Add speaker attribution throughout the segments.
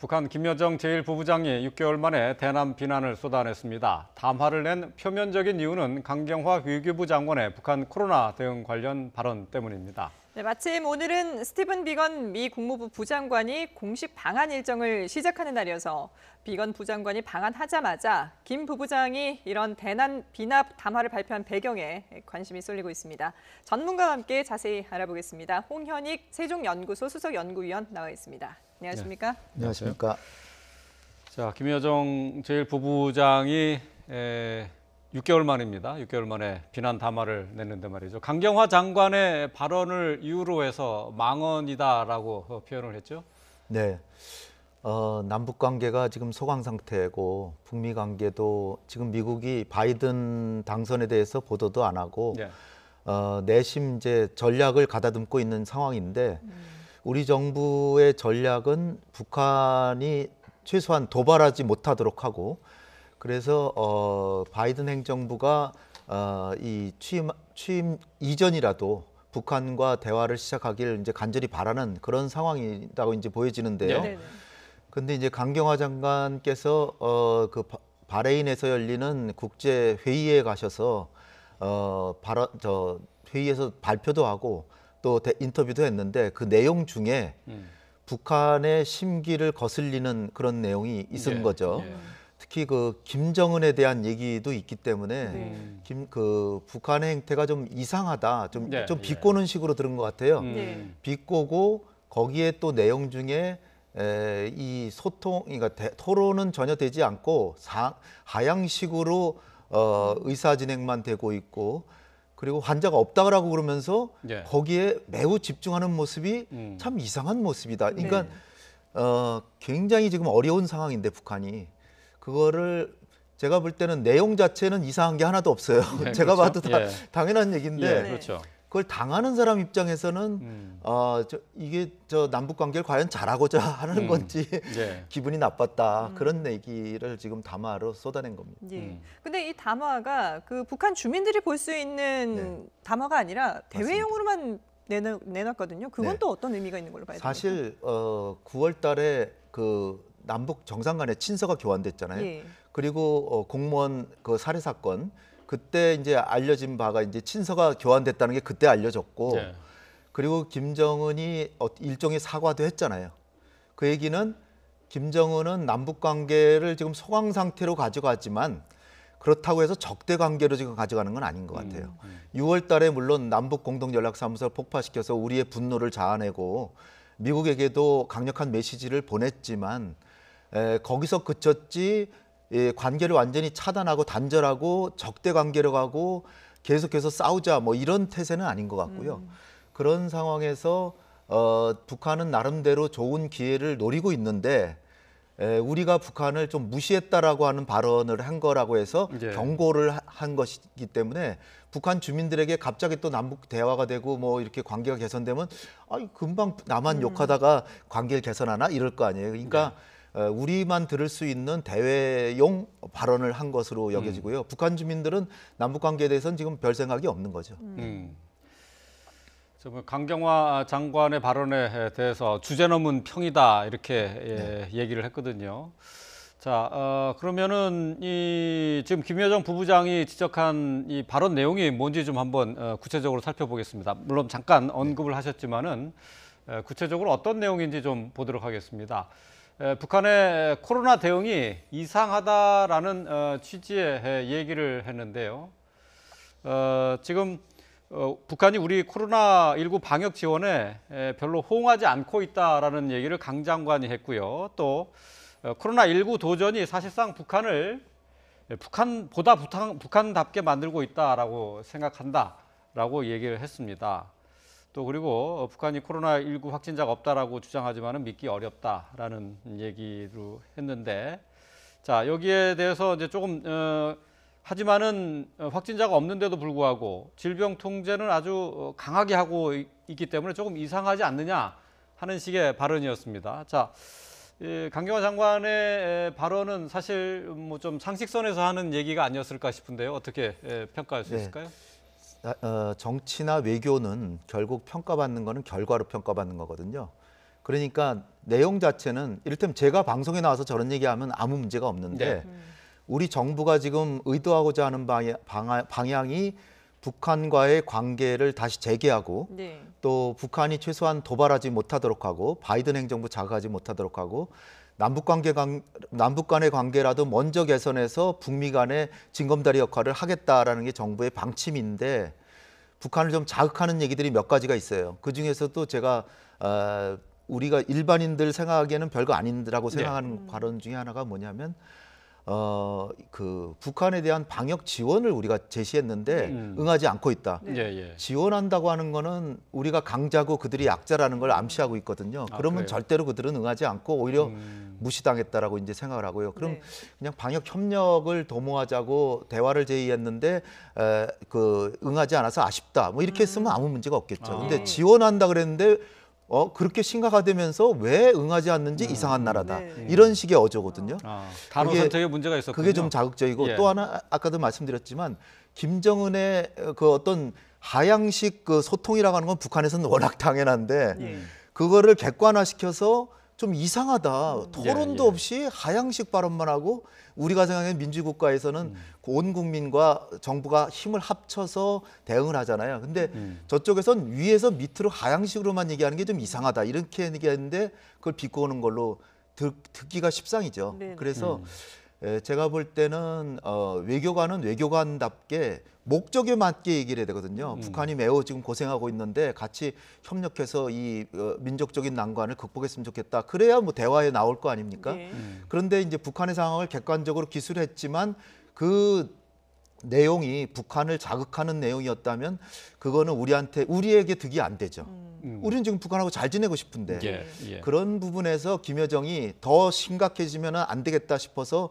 Speaker 1: 북한 김여정 제1부부장이 6개월 만에 대남 비난을 쏟아냈습니다. 담화를 낸 표면적인 이유는 강경화 외교부 장관의 북한 코로나 대응 관련 발언 때문입니다.
Speaker 2: 네, 마침 오늘은 스티븐 비건 미 국무부 부장관이 공식 방한 일정을 시작하는 날이어서 비건 부장관이 방한하자마자 김 부부장이 이런 대남 비난 담화를 발표한 배경에 관심이 쏠리고 있습니다. 전문가와 함께 자세히 알아보겠습니다. 홍현익 세종연구소 수석연구위원 나와 있습니다. 안녕하십니까?
Speaker 3: 네. 안녕하십니까?
Speaker 1: 자, 김여정 제1부부장이 6개월 만입니다. 6개월 만에 비난 담화를 냈는데 말이죠. 강경화 장관의 발언을 이유로 해서 망언이다라고 표현을 했죠.
Speaker 3: 네. 남북 관계가 지금 소강 상태고 북미 관계도 지금 미국이 바이든 당선에 대해서 보도도 안 하고
Speaker 1: 네.
Speaker 3: 내심 이제 전략을 가다듬고 있는 상황인데 우리 정부의 전략은 북한이 최소한 도발하지 못하도록 하고 그래서 바이든 행정부가 이 취임 이전이라도 북한과 대화를 시작하기를 이제 간절히 바라는 그런 상황이라고 이제 보여지는데요.
Speaker 2: 네.
Speaker 3: 근데 이제 강경화 장관께서 그 바레인에서 열리는 국제 회의에 가셔서 회의에서 발표도 하고 또 인터뷰도 했는데 그 내용 중에 북한의 심기를 거슬리는 그런 내용이 있은 거죠. 특히 그 김정은에 대한 얘기도 있기 때문에 북한의 행태가 좀 이상하다, 좀 비꼬는 식으로 들은 것 같아요. 비꼬고 거기에 또 내용 중에 이 소통, 그러니까 토론은 전혀 되지 않고 하향식으로 의사 진행만 되고 있고. 그리고 환자가 없다라고 그러면서 거기에 매우 집중하는 모습이 참 이상한 모습이다. 그러니까 굉장히 지금 어려운 상황인데 북한이 그거를 제가 볼 때는 내용 자체는 이상한 게 하나도 없어요. 제가
Speaker 1: 그렇죠?
Speaker 3: 봐도 당연한 얘기인데
Speaker 1: 그렇죠.
Speaker 3: 그걸 당하는 사람 입장에서는 이게 남북 관계를 과연 잘하고자 하는 건지 기분이 나빴다 그런 얘기를 지금 담화로 쏟아낸 겁니다.
Speaker 2: 근데 이 담화가 그 북한 주민들이 볼 수 있는 담화가 아니라 대외용으로만 내놨거든요. 그건 또 어떤 의미가 있는 걸로 봐야 됩니까?
Speaker 3: 사실 9월 달에 그 남북 정상 간에 친서가 교환됐잖아요. 그리고 공무원 그 살해 사건 그때 이제 알려진 바가 이제 친서가 교환됐다는 게 그때 알려졌고 그리고 김정은이 일종의 사과도 했잖아요. 그 얘기는 김정은은 남북 관계를 지금 소강 상태로 가져가지만 그렇다고 해서 적대 관계로 지금 가져가는 건 아닌 것 같아요. 6월 달에 물론 남북 공동 연락사무소를 폭파시켜서 우리의 분노를 자아내고 미국에게도 강력한 메시지를 보냈지만 거기서 그쳤지 관계를 완전히 차단하고 단절하고 적대 관계로 가고 계속해서 싸우자 뭐 이런 태세는 아닌 것 같고요. 그런 상황에서 북한은 나름대로 좋은 기회를 노리고 있는데 우리가 북한을 좀 무시했다라고 하는 발언을 한 거라고 해서 경고를 한 것이기 때문에 북한 주민들에게 갑자기 또 남북 대화가 되고 뭐 이렇게 관계가 개선되면 금방 나만 욕하다가 관계를 개선하나 이럴 거 아니에요. 그러니까 우리만 들을 수 있는 대외용 발언을 한 것으로 여겨지고요. 북한 주민들은 남북 관계에 대해서는 지금 별 생각이 없는 거죠.
Speaker 1: 강경화 장관의 발언에 대해서 주제 넘은 평이다 이렇게 얘기를 했거든요. 자, 그러면은 지금 김여정 부부장이 지적한 이 발언 내용이 뭔지 좀 한번 구체적으로 살펴보겠습니다. 물론 잠깐 언급을 하셨지만은 구체적으로 어떤 내용인지 좀 보도록 하겠습니다. 북한의 코로나 대응이 이상하다라는 취지의 얘기를 했는데요. 지금 북한이 우리 코로나19 방역 지원에 별로 호응하지 않고 있다라는 얘기를 강 장관이 했고요. 또 코로나19 도전이 사실상 북한을 북한보다 북한답게 만들고 있다라고 생각한다라고 얘기를 했습니다. 또 그리고 북한이 코로나19 확진자가 없다라고 주장하지만은 믿기 어렵다라는 얘기로 했는데, 자 여기에 대해서 이제 조금 하지만은 확진자가 없는데도 불구하고 질병 통제는 아주 강하게 하고 있기 때문에 조금 이상하지 않느냐 하는 식의 발언이었습니다. 자, 강경화 장관의 발언은 사실 뭐 좀 상식선에서 하는 얘기가 아니었을까 싶은데요. 어떻게 평가할 수 있을까요?
Speaker 3: 정치나 외교는 결국 평가받는 거는 결과로 평가받는 거거든요. 그러니까 내용 자체는 이를테면 제가 방송에 나와서 저런 얘기하면 아무 문제가 없는데
Speaker 1: 네.
Speaker 3: 우리 정부가 지금 의도하고자 하는 방향이 북한과의 관계를 다시 재개하고
Speaker 2: 네.
Speaker 3: 또 북한이 최소한 도발하지 못하도록 하고 바이든 행정부 자극하지 못하도록 하고 남북 간의 관계라도 먼저 개선해서 북미 간의 징검다리 역할을 하겠다라는 게 정부의 방침인데 북한을 좀 자극하는 얘기들이 몇 가지가 있어요. 그 중에서도 제가 우리가 일반인들 생각하기에는 별거 아닌라고 생각하는 발언 중에 하나가 뭐냐면 그 북한에 대한 방역 지원을 우리가 제시했는데 응하지 않고 있다.
Speaker 1: 예, 예.
Speaker 3: 지원한다고 하는 거는 우리가 강자고 그들이 약자라는 걸 암시하고 있거든요. 그러면
Speaker 1: 그래요?
Speaker 3: 절대로 그들은 응하지 않고 오히려 무시당했다라고 이제 생각을 하고요. 그럼
Speaker 2: 네.
Speaker 3: 그냥 방역 협력을 도모하자고 대화를 제의했는데 그 응하지 않아서 아쉽다. 뭐 이렇게 했으면 아무 문제가 없겠죠. 근데
Speaker 2: 네.
Speaker 3: 지원한다 그랬는데 그렇게 심각하되면서 왜 응하지 않는지 이상한 나라다.
Speaker 2: 네.
Speaker 3: 이런 식의 어조거든요.
Speaker 1: 단어
Speaker 3: 그게-
Speaker 1: 선택에 문제가 있었군요.
Speaker 3: 그게 좀 자극적이고
Speaker 1: 예.
Speaker 3: 또 하나 아까도 말씀드렸지만 김정은의 그 어떤 하향식 그 소통이라고 하는 건 북한에서는 워낙 당연한데
Speaker 2: 네.
Speaker 3: 그거를 객관화시켜서 좀 이상하다. 토론도
Speaker 1: 예, 예.
Speaker 3: 없이 하향식 발언만 하고 우리가 생각하는 민주국가에서는 온 국민과 정부가 힘을 합쳐서 대응을 하잖아요. 근데 저쪽에선 위에서 밑으로 하향식으로만 얘기하는 게 좀 이상하다. 이렇게 얘기하는데 그걸 비꼬는 걸로 듣기가 십상이죠.
Speaker 2: 네네.
Speaker 3: 그래서 제가 볼 때는 외교관은 외교관답게 목적에 맞게 얘기를 해야 되거든요. 북한이 매우 지금 고생하고 있는데 같이 협력해서 이 민족적인 난관을 극복했으면 좋겠다. 그래야 뭐 대화에 나올 거 아닙니까?
Speaker 2: 네.
Speaker 3: 그런데 이제 북한의 상황을 객관적으로 기술했지만 그 내용이 북한을 자극하는 내용이었다면 그거는 우리에게 득이 안 되죠. 우리는 지금 북한하고 잘 지내고 싶은데
Speaker 1: 예, 예.
Speaker 3: 그런 부분에서 김여정이 더 심각해지면 안 되겠다 싶어서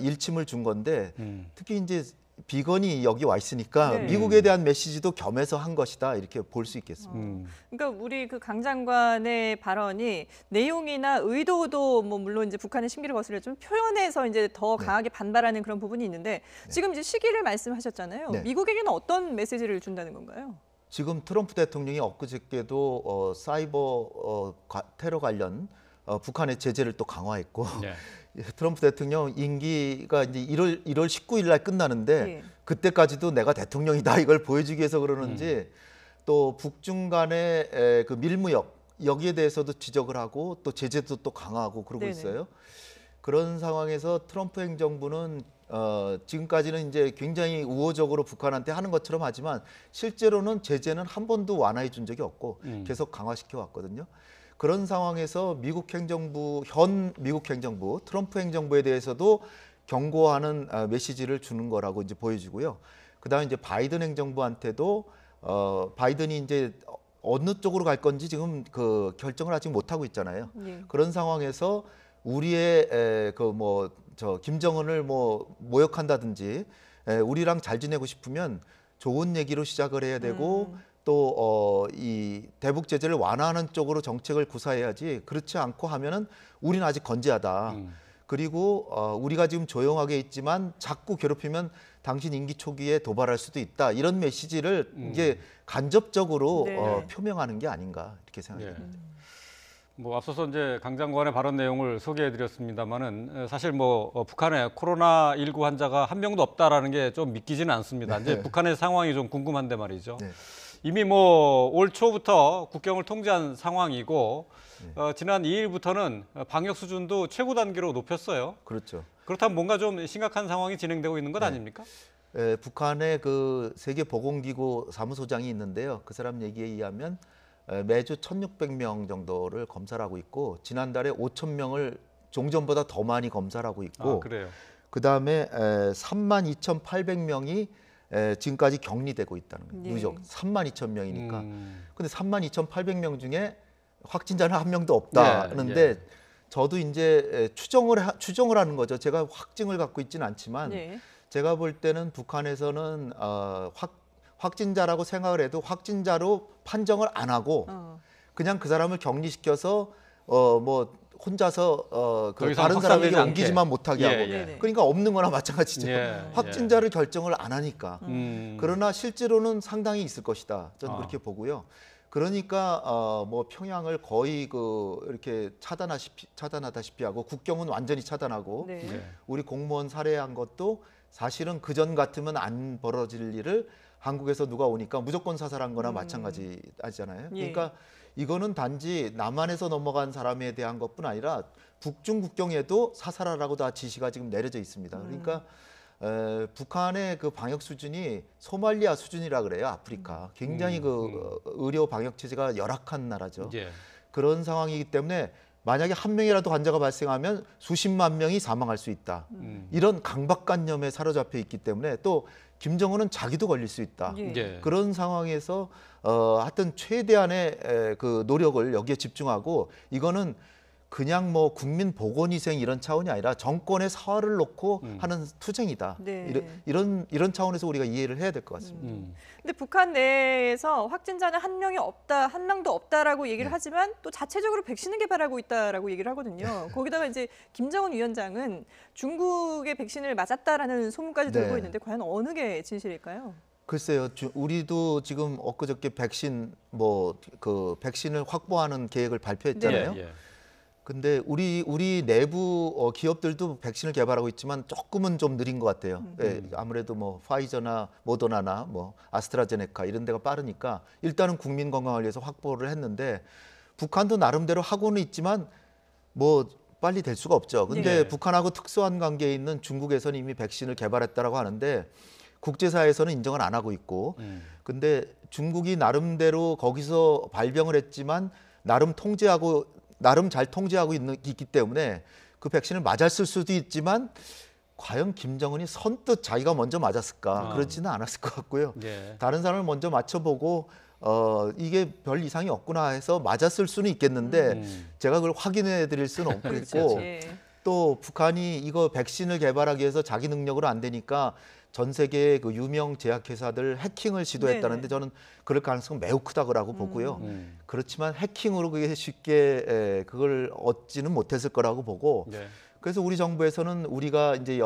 Speaker 3: 일침을 준 건데 특히 이제 비건이 여기 와 있으니까
Speaker 2: 네.
Speaker 3: 미국에 대한 메시지도 겸해서 한 것이다 이렇게 볼 수 있겠습니다.
Speaker 2: 그러니까 우리 그 강 장관의 발언이 내용이나 의도도 뭐 물론 이제 북한의 심기를 거스려 좀 표현해서 이제 더 강하게 반발하는 그런 부분이 있는데 지금 이제 시기를 말씀하셨잖아요.
Speaker 3: 네.
Speaker 2: 미국에게는 어떤 메시지를 준다는 건가요?
Speaker 3: 지금 트럼프 대통령이 엊그저께도 사이버 테러 관련 북한의 제재를 또 강화했고
Speaker 1: 예.
Speaker 3: 트럼프 대통령 임기가 이제 1월 19일 날 끝나는데
Speaker 2: 네.
Speaker 3: 그때까지도 내가 대통령이다 이걸 보여주기 위해서 그러는지 또 북중 간의 그 밀무역 여기에 대해서도 지적을 하고 또 제재도 또 강화하고 그러고
Speaker 2: 네네.
Speaker 3: 있어요. 그런 상황에서 트럼프 행정부는 지금까지는 이제 굉장히 우호적으로 북한한테 하는 것처럼 하지만 실제로는 제재는 한 번도 완화해 준 적이 없고 계속 강화시켜 왔거든요. 그런 상황에서 현 미국 행정부, 트럼프 행정부에 대해서도 경고하는 메시지를 주는 거라고 이제 보여지고요. 그다음에 이제 바이든 행정부한테도 바이든이 이제 어느 쪽으로 갈 건지 지금 그 결정을 아직 못 하고 있잖아요.
Speaker 2: 네.
Speaker 3: 그런 상황에서 우리의 김정은을 뭐 모욕한다든지 우리랑 잘 지내고 싶으면 좋은 얘기로 시작을 해야 되고 또 이 대북 제재를 완화하는 쪽으로 정책을 구사해야지 그렇지 않고 하면은 우리는 아직 건재하다. 그리고 우리가 지금 조용하게 있지만 자꾸 괴롭히면 당신 임기 초기에 도발할 수도 있다. 이런 메시지를 이게 간접적으로
Speaker 2: 네.
Speaker 3: 표명하는 게 아닌가 이렇게 생각이
Speaker 1: 예.
Speaker 3: 듭니다.
Speaker 1: 뭐 앞서서 이제 강 장관의 발언 내용을 소개해드렸습니다만은 사실 뭐 북한에 코로나19 환자가 한 명도 없다라는 게 좀 믿기지는 않습니다. 이제 북한의 상황이 좀 궁금한데 말이죠.
Speaker 3: 네.
Speaker 1: 이미 뭐 올 초부터 국경을 통제한 상황이고 지난 2일부터는 방역 수준도 최고 단계로 높였어요.
Speaker 3: 그렇죠.
Speaker 1: 그렇다면 뭔가 좀 심각한 상황이 진행되고 있는 것 아닙니까?
Speaker 3: 북한의 그 세계보건기구 사무소장이 있는데요. 그 사람 얘기에 의하면 매주 1,600명 정도를 검사를 하고 있고 지난달에 5,000명을 종전보다 더 많이 검사를 하고 있고
Speaker 1: 그래요.
Speaker 3: 그다음에 32,800명이 지금까지 격리되고 있다는 거예요.
Speaker 2: 네.
Speaker 3: 누적 32,000명이니까. 근데 32,800명 중에 확진자는 한 명도 없다는데
Speaker 1: 예.
Speaker 3: 저도 이제 추정을 하는 거죠. 제가 확증을 갖고 있지는 않지만
Speaker 2: 네.
Speaker 3: 제가 볼 때는 북한에서는 확진자라고 생각을 해도 확진자로 판정을 안 하고 그냥 그 사람을 격리시켜서 뭐 혼자서
Speaker 1: 더 이상
Speaker 3: 다른
Speaker 1: 확산되지
Speaker 3: 사람에게
Speaker 1: 않게.
Speaker 3: 옮기지만 못하게
Speaker 1: 예,
Speaker 3: 하고
Speaker 1: 예.
Speaker 2: 네네.
Speaker 3: 그러니까 없는 거나 마찬가지죠.
Speaker 1: 예,
Speaker 3: 확진자를 결정을 안 하니까.
Speaker 1: 음.
Speaker 3: 그러나 실제로는 상당히 있을 것이다. 저는
Speaker 1: 아.
Speaker 3: 그렇게 보고요. 그러니까 뭐 평양을 거의 이렇게 차단하다시피 하고 국경은 완전히 차단하고
Speaker 2: 네.
Speaker 1: 네.
Speaker 3: 우리 공무원 살해한 것도 사실은 그전 같으면 안 벌어질 일을 한국에서 누가 오니까 무조건 사살한 거나 마찬가지잖아요.
Speaker 2: 예.
Speaker 3: 그러니까 이거는 단지 남한에서 넘어간 사람에 대한 것뿐 아니라 북중 국경에도 사살하라고 다 지시가 지금 내려져 있습니다. 그러니까 북한의 그 방역 수준이 소말리아 수준이라 그래요. 아프리카. 굉장히 의료 방역 체제가 열악한 나라죠.
Speaker 1: 예.
Speaker 3: 그런 상황이기 때문에 만약에 한 명이라도 환자가 발생하면 수십만 명이 사망할 수 있다. 이런 강박관념에 사로잡혀 있기 때문에 또 김정은은 자기도 걸릴 수 있다.
Speaker 2: 예.
Speaker 1: 예.
Speaker 3: 그런 상황에서 하여튼 최대한의 그 노력을 여기에 집중하고 이거는 그냥 뭐 국민 보건위생 이런 차원이 아니라 정권의 사활을 놓고 하는 투쟁이다.
Speaker 2: 네.
Speaker 3: 이런 차원에서 우리가 이해를 해야 될 것 같습니다.
Speaker 2: 근데 북한 내에서 확진자는 한 명도 없다라고 얘기를
Speaker 3: 네.
Speaker 2: 하지만 또 자체적으로 백신을 개발하고 있다라고 얘기를 하거든요. 거기다가 이제 김정은 위원장은 중국의 백신을 맞았다라는 소문까지 돌고
Speaker 3: 네.
Speaker 2: 있는데 과연 어느 게 진실일까요?
Speaker 3: 글쎄요, 우리도 지금 엊그저께 백신을 확보하는 계획을 발표했잖아요.
Speaker 1: 예. 예.
Speaker 3: 근데 우리 내부 기업들도 백신을 개발하고 있지만 조금은 좀 느린 것 같아요. 예, 아무래도 뭐 파이저나 모더나나 뭐 아스트라제네카 이런 데가 빠르니까 일단은 국민 건강을 위해서 확보를 했는데 북한도 나름대로 하고는 있지만 뭐 빨리 될 수가 없죠. 근데
Speaker 1: 네.
Speaker 3: 북한하고 특수한 관계에 있는 중국에서는 이미 백신을 개발했다라고 하는데 국제사회에서는 인정을 안 하고 있고 근데 중국이 나름대로 거기서 발병을 했지만 나름 잘 통제하고 있기 때문에 그 백신을 맞았을 수도 있지만 과연 김정은이 선뜻 자기가 먼저 맞았을까? 그렇지는 않았을 것 같고요.
Speaker 1: 예.
Speaker 3: 다른 사람을 먼저 맞춰보고 이게 별 이상이 없구나 해서 맞았을 수는 있겠는데 제가 그걸 확인해 드릴 수는 없고
Speaker 1: 그렇죠.
Speaker 2: 예.
Speaker 3: 또 북한이 이거 백신을 개발하기 위해서 자기 능력으로 안 되니까 전 세계 그 유명 제약회사들 해킹을 시도했다는데
Speaker 2: 네네.
Speaker 3: 저는 그럴 가능성은 매우 크다고 보고요. 그렇지만 해킹으로 그게 쉽게 그걸 얻지는 못했을 거라고 보고
Speaker 1: 네.
Speaker 3: 그래서 우리 정부에서는 우리가 이제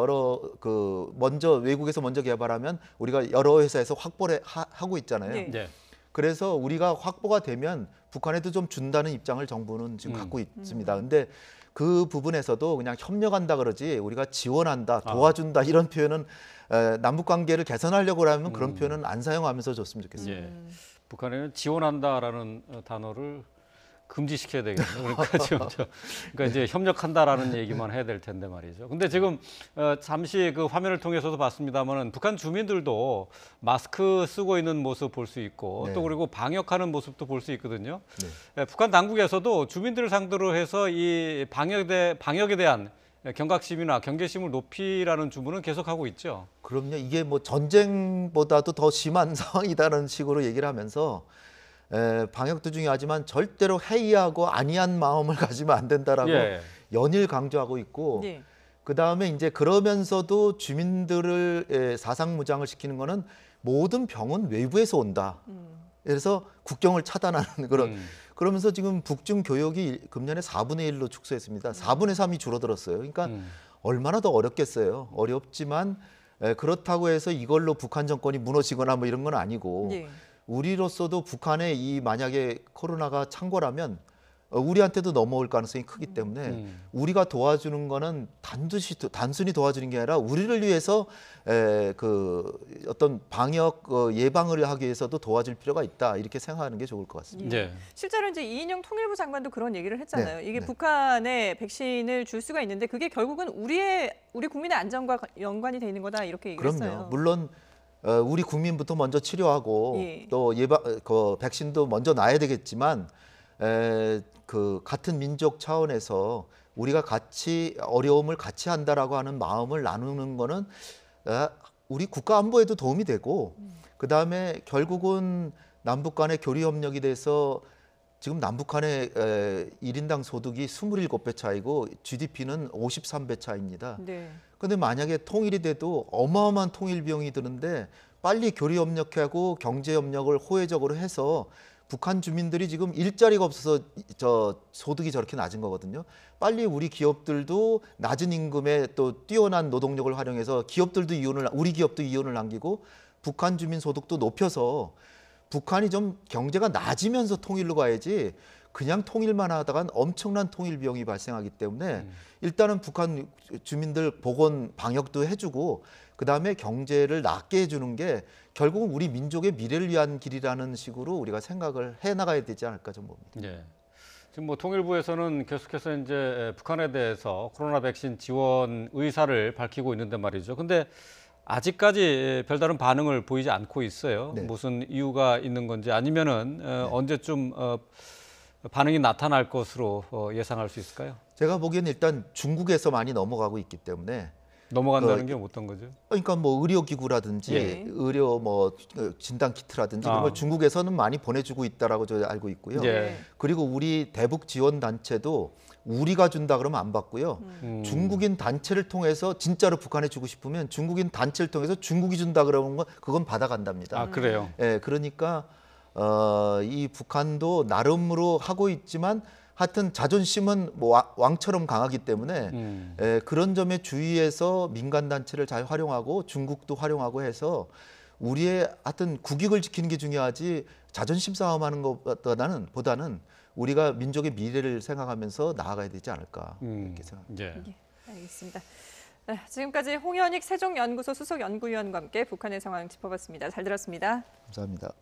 Speaker 3: 먼저 외국에서 먼저 개발하면 우리가 여러 회사에서 확보를 하고 있잖아요.
Speaker 2: 네.
Speaker 1: 네.
Speaker 3: 그래서 우리가 확보가 되면 북한에도 좀 준다는 입장을 정부는 지금 갖고 있습니다. 근데 그 부분에서도 그냥 협력한다 그러지 우리가 지원한다, 도와준다 이런 표현은 남북 관계를 개선하려고 하면 그런 표현은 안 사용하면서 줬으면 좋겠습니다.
Speaker 1: 예. 북한에는 지원한다라는 단어를 금지시켜야 되겠네요. 그러니까 그러니까 이제 협력한다라는 얘기만 해야 될 텐데 말이죠. 근데 지금 잠시 그 화면을 통해서도 봤습니다만은 북한 주민들도 마스크 쓰고 있는 모습 볼 수 있고
Speaker 3: 네.
Speaker 1: 또 그리고 방역하는 모습도 볼 수 있거든요.
Speaker 3: 네.
Speaker 1: 북한 당국에서도 주민들을 상대로 해서 이 방역에 대한 경각심이나 경계심을 높이라는 주문은 계속하고 있죠.
Speaker 3: 그럼요. 이게 뭐 전쟁보다도 더 심한 상황이다라는 식으로 얘기를 하면서 방역도 중요하지만 절대로 해이하고 안이한 마음을 가지면 안 된다라고
Speaker 1: 예.
Speaker 3: 연일 강조하고 있고
Speaker 2: 네.
Speaker 3: 그다음에 이제 그러면서도 주민들을 사상무장을 시키는 거는 모든 병은 외부에서 온다. 그래서 국경을 차단하는 그러면서 지금 북중 교역이 금년에 4분의 1로 축소했습니다. 4분의 3이 줄어들었어요. 그러니까 얼마나 더 어렵겠어요. 어렵지만 그렇다고 해서 이걸로 북한 정권이 무너지거나 뭐 이런 건 아니고
Speaker 2: 네.
Speaker 3: 우리로서도 북한에 만약에 코로나가 창궐하면 우리한테도 넘어올 가능성이 크기 때문에 우리가 도와주는 거는 단순히 도와주는 게 아니라 우리를 위해서 어떤 방역 예방을 하기 위해서도 도와줄 필요가 있다 이렇게 생각하는 게 좋을 것 같습니다.
Speaker 1: 네.
Speaker 2: 실제로 이제 이인영 통일부 장관도 그런 얘기를 했잖아요.
Speaker 3: 네,
Speaker 2: 이게
Speaker 3: 네.
Speaker 2: 북한에 백신을 줄 수가 있는데 그게 결국은 우리 국민의 안전과 연관이 돼 있는 거다 이렇게 얘기를
Speaker 3: 그럼요.
Speaker 2: 했어요.
Speaker 3: 물론 우리 국민부터 먼저 치료하고
Speaker 2: 예.
Speaker 3: 또 백신도 먼저 놔야 되겠지만 그 같은 민족 차원에서 우리가 같이 어려움을 같이 한다라고 하는 마음을 나누는 거는 우리 국가 안보에도 도움이 되고 그다음에 결국은 남북 간의 교류 협력이 돼서 지금 남북 간의 1인당 소득이 27배 차이고 GDP는 53배 차이입니다.
Speaker 2: 네.
Speaker 3: 근데 만약에 통일이 돼도 어마어마한 통일 비용이 드는데 빨리 교류 협력하고 경제 협력을 호혜적으로 해서 북한 주민들이 지금 일자리가 없어서 소득이 저렇게 낮은 거거든요. 빨리 우리 기업들도 낮은 임금에 또 뛰어난 노동력을 활용해서 우리 기업도 이윤을 남기고 북한 주민 소득도 높여서 북한이 좀 경제가 나아지면서 통일로 가야지 그냥 통일만 하다간 엄청난 통일 비용이 발생하기 때문에 일단은 북한 주민들 보건 방역도 해주고 그다음에 경제를 낫게 해주는 게 결국은 우리 민족의 미래를 위한 길이라는 식으로 우리가 생각을 해 나가야 되지 않을까 좀 봅니다.
Speaker 1: 예. 지금 뭐 통일부에서는 계속해서 이제 북한에 대해서 코로나 백신 지원 의사를 밝히고 있는데 말이죠. 근데 아직까지 별다른 반응을 보이지 않고 있어요.
Speaker 3: 네.
Speaker 1: 무슨 이유가 있는 건지 아니면은 언제쯤 반응이 나타날 것으로 예상할 수 있을까요?
Speaker 3: 제가 보기에는 일단 중국에서 많이 넘어가고 있기 때문에
Speaker 1: 넘어간다는 게 어떤 거죠?
Speaker 3: 그러니까 뭐 의료기구라든지
Speaker 2: 예.
Speaker 3: 의료 뭐 진단 키트라든지 이런 걸 중국에서는 많이 보내주고 있다라고 저 알고 있고요.
Speaker 1: 예.
Speaker 3: 그리고 우리 대북 지원 단체도 우리가 준다 그러면 안 받고요. 중국인 단체를 통해서 진짜로 북한에 주고 싶으면 중국인 단체를 통해서 중국이 준다 그러면 그건 받아간답니다.
Speaker 1: 아, 그래요?
Speaker 3: 예, 그러니까 이 북한도 나름으로 하고 있지만 하여튼 자존심은 뭐 왕처럼 강하기 때문에 그런 점에 주의해서 민간 단체를 잘 활용하고 중국도 활용하고 해서 우리의 하여튼 국익을 지키는 게 중요하지 자존심 싸움하는 것보다는 우리가 민족의 미래를 생각하면서 나아가야 되지 않을까 이렇게 생각합니다.
Speaker 1: 예.
Speaker 2: 예, 알겠습니다. 네, 지금까지 홍현익 세종연구소 수석연구위원과 함께 북한의 상황 짚어봤습니다. 잘 들었습니다.
Speaker 3: 감사합니다.